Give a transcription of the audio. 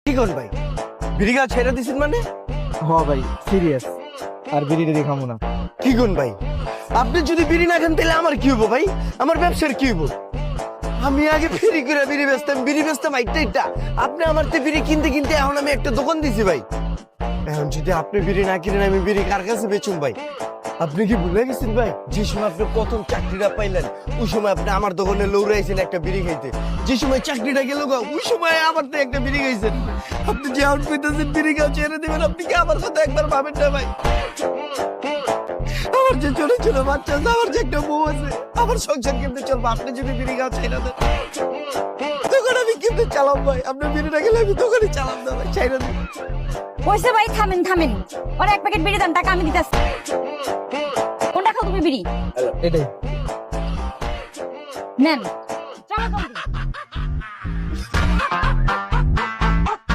কি কোন ভাই বিড়ি গাছ ছেড়ে দিছেন মানে? হ ভাই সিরিয়াস, আর বিড়িটা দেখাবো না। কি কোন ভাই, আপনি যদি বিড়ি না খান তাহলে আমার কি হবো ভাই? আমার ব্যবসার কি হবো? আমি আগে ফ্রি করে বিড়ি বেচতাম একটা। আপনি আমার তে বিড়ি কিনতে কিনতে এখন আমি একটা দোকান দিছি ভাই। এখন যদি আপনি বিড়ি না কিনেন আমি বিড়ি কার কাছে বেচুম ভাই? আপনি কি ভুলে গেছেন ভাই, যে সময় আপনি প্রথম চাকরিটা পাইলেন ওই সময় আপনি আমার দোকানে লৌড়াইছেন একটা বিড়ি খাইতে। যে সময় চাকরিটা গেল ওই সময় আমার তো একটা বিড়ি খাইছেন। আপনি যে আউট পেতেছেন বিড়ি খাও ছেড়ে দিবেন, আপনি কি আমার কথা একবার ভাবেন না ভাই? আমার যে ছোট ছোট বাচ্চা আছে, আমার যে একটা বউ আছে, আমার সংসার কেমনে চলবো? আপনি যদি বিড়ি খাও ছাইরা দেন, দোকান আমি কেমনে চালাম ভাই? আপনি বিড়ি না গেলে আমি দোকানে চালাম না ভাই, ছাইরা দিন। হইছে ভাই, থামেন থামেন। ওর এক প্যাকেট বিড়ি দেন, টাকা আমি দিতেছি। কোনটা খাও তুমি বিড়ি? এটাই। নেন। চলো জলদি।